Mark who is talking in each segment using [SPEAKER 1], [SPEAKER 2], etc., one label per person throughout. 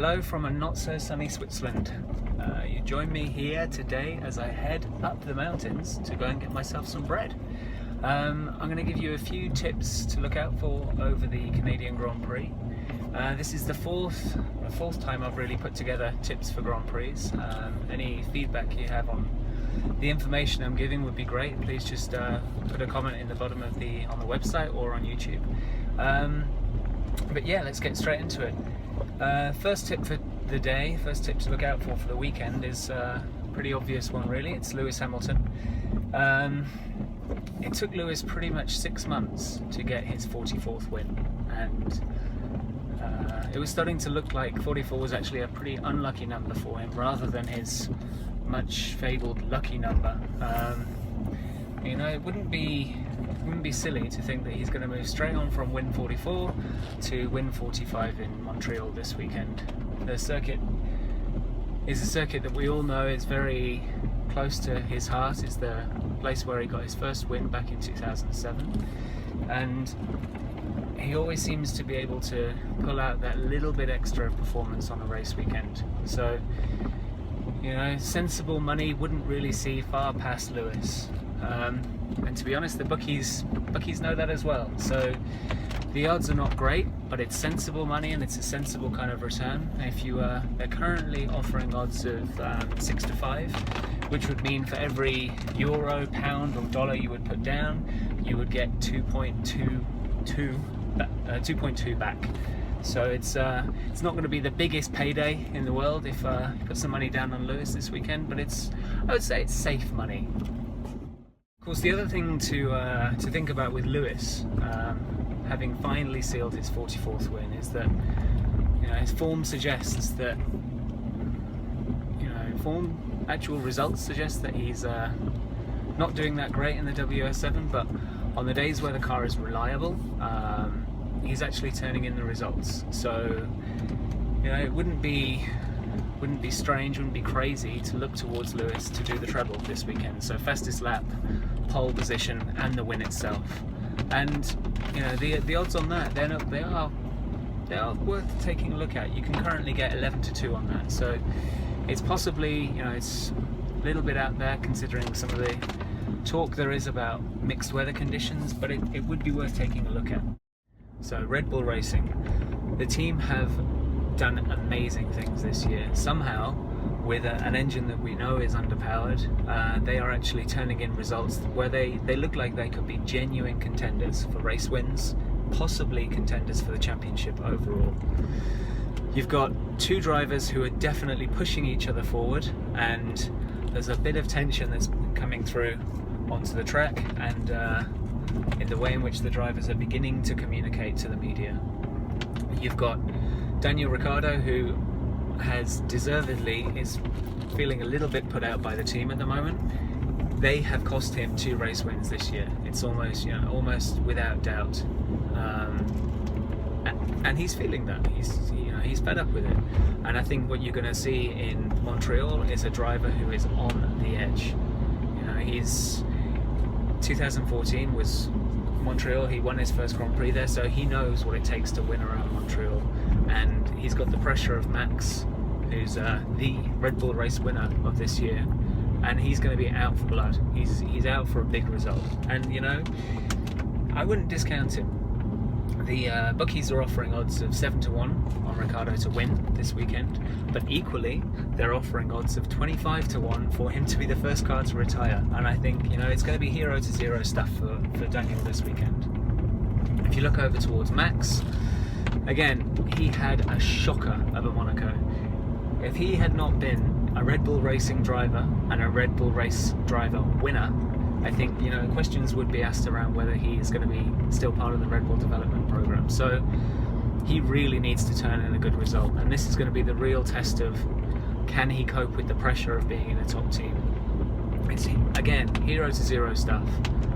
[SPEAKER 1] Hello from a not so sunny Switzerland. You join me here today as I head up the mountains to go and get myself some bread. I'm going to give you a few tips to look out for over the Canadian Grand Prix. This is the fourth time I've really put together tips for Grand Prix. Any feedback you have on the information I'm giving would be great. Please just put a comment in the bottom of on the website or on YouTube. But yeah, let's get straight into it. First tip for the day, first tip to look out for the weekend is a pretty obvious one really. It's Lewis Hamilton. It took Lewis pretty much 6 months to get his 44th win, and it was starting to look like 44 was actually a pretty unlucky number for him rather than his much fabled lucky number. You know, it wouldn't be silly to think that he's going to move straight on from win 44 to win 45 in Montreal this weekend. The circuit is a circuit that we all know is very close to his heart. It's the place where he got his first win back in 2007, and he always seems to be able to pull out that little bit extra of performance on a race weekend. So, you know, sensible money wouldn't really see far past Lewis. And to be honest, the bookies know that as well. So the odds are not great, but it's sensible money and it's a sensible kind of return. If you they're currently offering odds of 6 to 5, which would mean for every euro, pound, or dollar you would put down, you would get 2.2 back. So it's not going to be the biggest payday in the world if you put some money down on Lewis this weekend, but I would say it's safe money. Of course, the other thing to think about with Lewis, having finally sealed his 44th win, is that, you know, his form suggests that, you know, actual results suggest that he's not doing that great in the WS7, but on the days where the car is reliable, he's actually turning in the results. So, you know, it wouldn't be strange, wouldn't be crazy to look towards Lewis to do the treble this weekend. So fastest lap, pole position, and the win itself. And you know, the odds on that, they are worth taking a look at. You can currently get 11 to 2 on that. So it's possibly, you know, it's a little bit out there considering some of the talk there is about mixed weather conditions, but it would be worth taking a look at. So Red Bull Racing, the team have done amazing things this year. Somehow, with an engine that we know is underpowered, they are actually turning in results where they look like they could be genuine contenders for race wins, possibly contenders for the championship overall. You've got two drivers who are definitely pushing each other forward, and there's a bit of tension that's coming through onto the track and in the way in which the drivers are beginning to communicate to the media. You've got Daniel Ricciardo, who has deservedly is feeling a little bit put out by the team at the moment. They have cost him 2 race wins this year. It's almost, you know, almost without doubt. And he's feeling that. He's fed up with it. And I think what you're going to see in Montreal is a driver who is on the edge. You know, 2014 was Montreal. He won his first Grand Prix there, so he knows what it takes to win around Montreal. And he's got the pressure of Max, who's the Red Bull race winner of this year, and he's going to be out for blood. He's out for a big result, and you know, I wouldn't discount him. The bookies are offering odds of 7 to 1 on Ricciardo to win this weekend, but equally they're offering odds of 25 to 1 for him to be the first car to retire. And I think, you know, it's going to be 0 to 0 stuff for Daniel this weekend. If you look over towards Max, again, he had a shocker of a Monaco. If he had not been a Red Bull Racing driver and a Red Bull Race driver winner, I think, you know, questions would be asked around whether he is going to be still part of the Red Bull development program. So he really needs to turn in a good result, and this is going to be the real test of, can he cope with the pressure of being in a top team. It's, again, 0 to 0 stuff.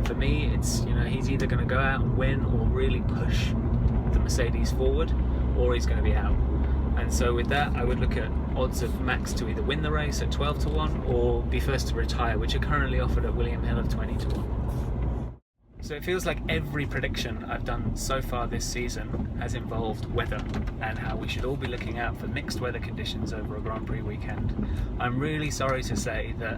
[SPEAKER 1] For me, it's, you know, he's either going to go out and win or really push the Mercedes forward, or he's going to be out. And so with that, I would look at odds of Max to either win the race at 12 to 1 or be first to retire, which are currently offered at William Hill of 20 to 1. So it feels like every prediction I've done so far this season has involved weather and how we should all be looking out for mixed weather conditions over a Grand Prix weekend. I'm really sorry to say that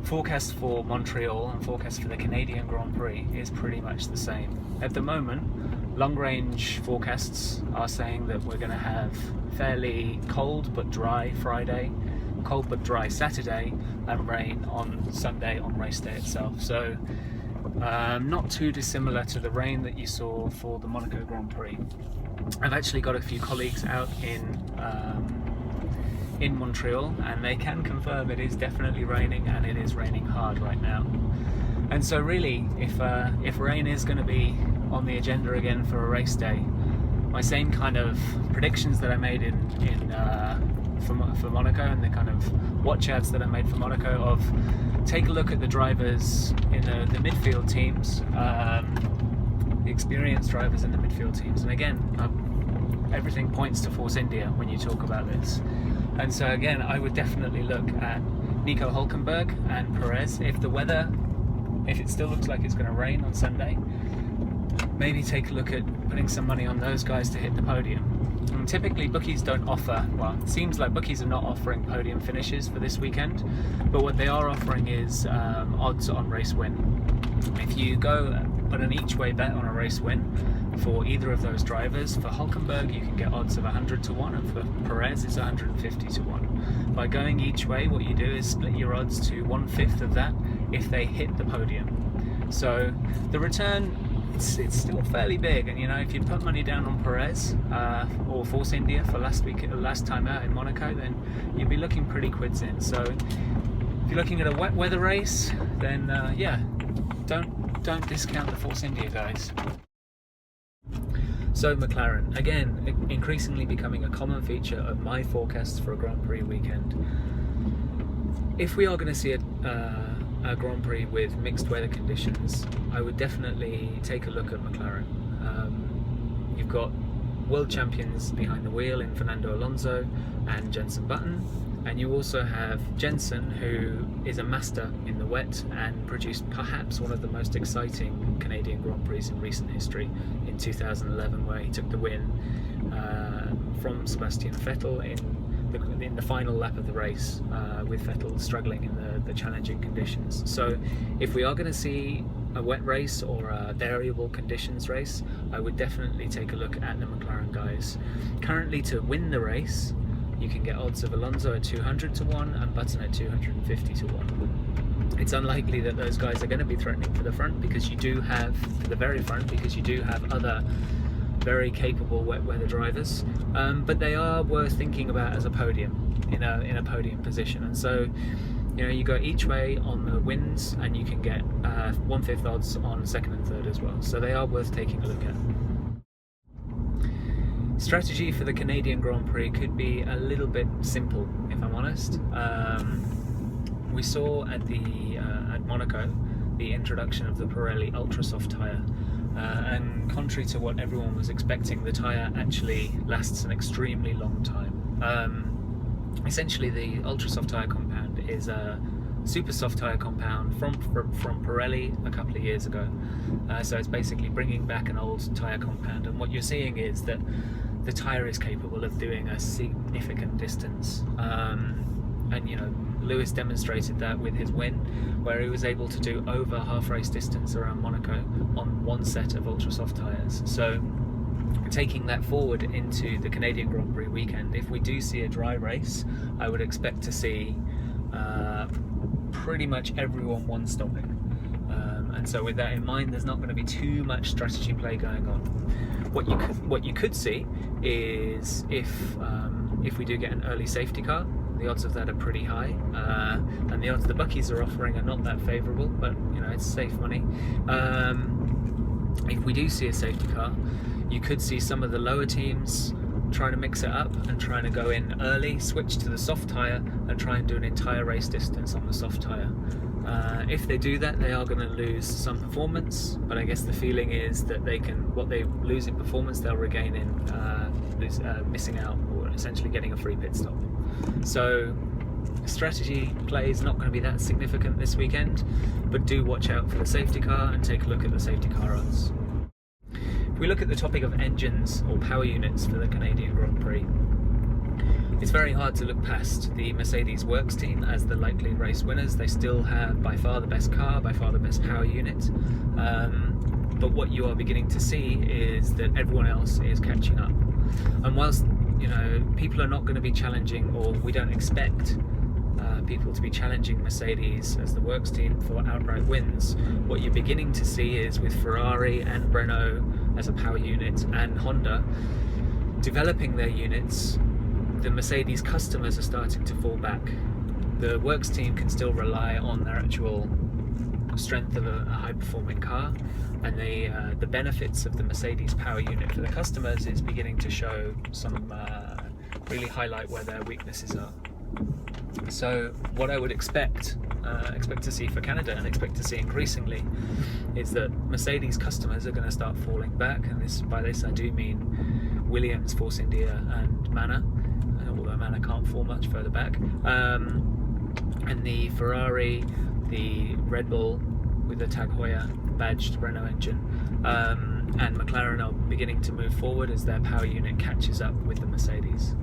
[SPEAKER 1] forecast for Montreal and forecast for the Canadian Grand Prix is pretty much the same. At the moment, long range forecasts are saying that we're going to have fairly cold but dry Friday, cold but dry Saturday, and rain on Sunday on race day itself. So not too dissimilar to the rain that you saw for the Monaco Grand Prix. I've actually got a few colleagues out in Montreal, and they can confirm it is definitely raining, and it is raining hard right now. And so really, if rain is going to be on the agenda again for a race day, my same kind of predictions that I made for Monaco, and the kind of watch outs that I made for Monaco of take a look at the drivers in the midfield teams, the experienced drivers in the midfield teams. And again, everything points to Force India when you talk about this. And so again, I would definitely look at Nico Hülkenberg and Perez. If it still looks like it's going to rain on Sunday, maybe take a look at putting some money on those guys to hit the podium. And typically bookies don't offer, well, it seems like bookies are not offering podium finishes for this weekend, but what they are offering is odds on race win. If you go put an each way bet on a race win for either of those drivers, for Hülkenberg you can get odds of 100 to 1, and for Perez it's 150 to 1. By going each way, what you do is split your odds to 1/5 of that if they hit the podium. So the return, it's still fairly big, and if you put money down on Perez or Force India for last time out in Monaco, then you'd be looking pretty quids in. So if you're looking at a wet weather race, then yeah, don't discount the Force India guys. So McLaren, again, increasingly becoming a common feature of my forecasts for a Grand Prix weekend. If we are going to see a Grand Prix with mixed weather conditions, I would definitely take a look at McLaren. You've got world champions behind the wheel in Fernando Alonso and Jenson Button, and you also have Jenson, who is a master in the wet and produced perhaps one of the most exciting Canadian Grand Prix in recent history in 2011, where he took the win from Sebastian Vettel in the final lap of the race, with Vettel struggling in the challenging conditions. So if we are going to see a wet race or a variable conditions race, I would definitely take a look at the McLaren guys. Currently, to win the race, you can get odds of Alonso at 200 to 1 and Button at 250 to 1. It's unlikely that those guys are going to be threatening for the front, because you do have, for the very front, because you do have other very capable wet weather drivers, but they are worth thinking about as a podium, in a podium position. And so you go each way on the wins, and you can get 1/5 odds on second and third as well, so they are worth taking a look at. Strategy for the Canadian Grand Prix could be a little bit simple, if I'm honest. We saw at Monaco the introduction of the Pirelli Ultra Soft tyre, and contrary to what everyone was expecting, the tyre actually lasts an extremely long time. Essentially, the Ultra Soft tyre compound is a super soft tyre compound from Pirelli a couple of years ago. So it's basically bringing back an old tyre compound, and what you're seeing is that the tyre is capable of doing a significant distance. And Lewis demonstrated that with his win, where he was able to do over half race distance around Monaco on one set of ultra soft tyres. So taking that forward into the Canadian Grand Prix weekend, if we do see a dry race, I would expect to see pretty much everyone one stopping. And so with that in mind, there's not going to be too much strategy play going on. What you could see is if we do get an early safety car, the odds of that are pretty high, and the odds the bookies are offering are not that favourable, but it's safe money. If we do see a safety car, you could see some of the lower teams trying to mix it up and trying to go in early, switch to the soft tyre, and try and do an entire race distance on the soft tyre. If they do that, they are going to lose some performance, but I guess the feeling is that what they lose in performance, they'll regain in missing out, or essentially getting a free pit stop. So strategy play is not going to be that significant this weekend, but do watch out for the safety car and take a look at the safety car odds. If we look at the topic of engines or power units for the Canadian Grand Prix, it's very hard to look past the Mercedes Works team as the likely race winners. They still have by far the best car, by far the best power unit. But what you are beginning to see is that everyone else is catching up. And whilst people are not going to be challenging, or we don't expect people to be challenging Mercedes as the Works team for outright wins, what you're beginning to see is with Ferrari and Renault as a power unit and Honda developing their units, the Mercedes customers are starting to fall back. The Works team can still rely on their actual strength of a high-performing car, and the benefits of the Mercedes power unit for the customers is beginning to show some really highlight where their weaknesses are. So what I would expect to see for Canada, and expect to see increasingly, is that Mercedes customers are going to start falling back, and by this I do mean Williams, Force India and Manor, although Manor can't fall much further back, and the Ferrari, the Red Bull with the Tag Heuer badged Renault engine, and McLaren are beginning to move forward as their power unit catches up with the Mercedes.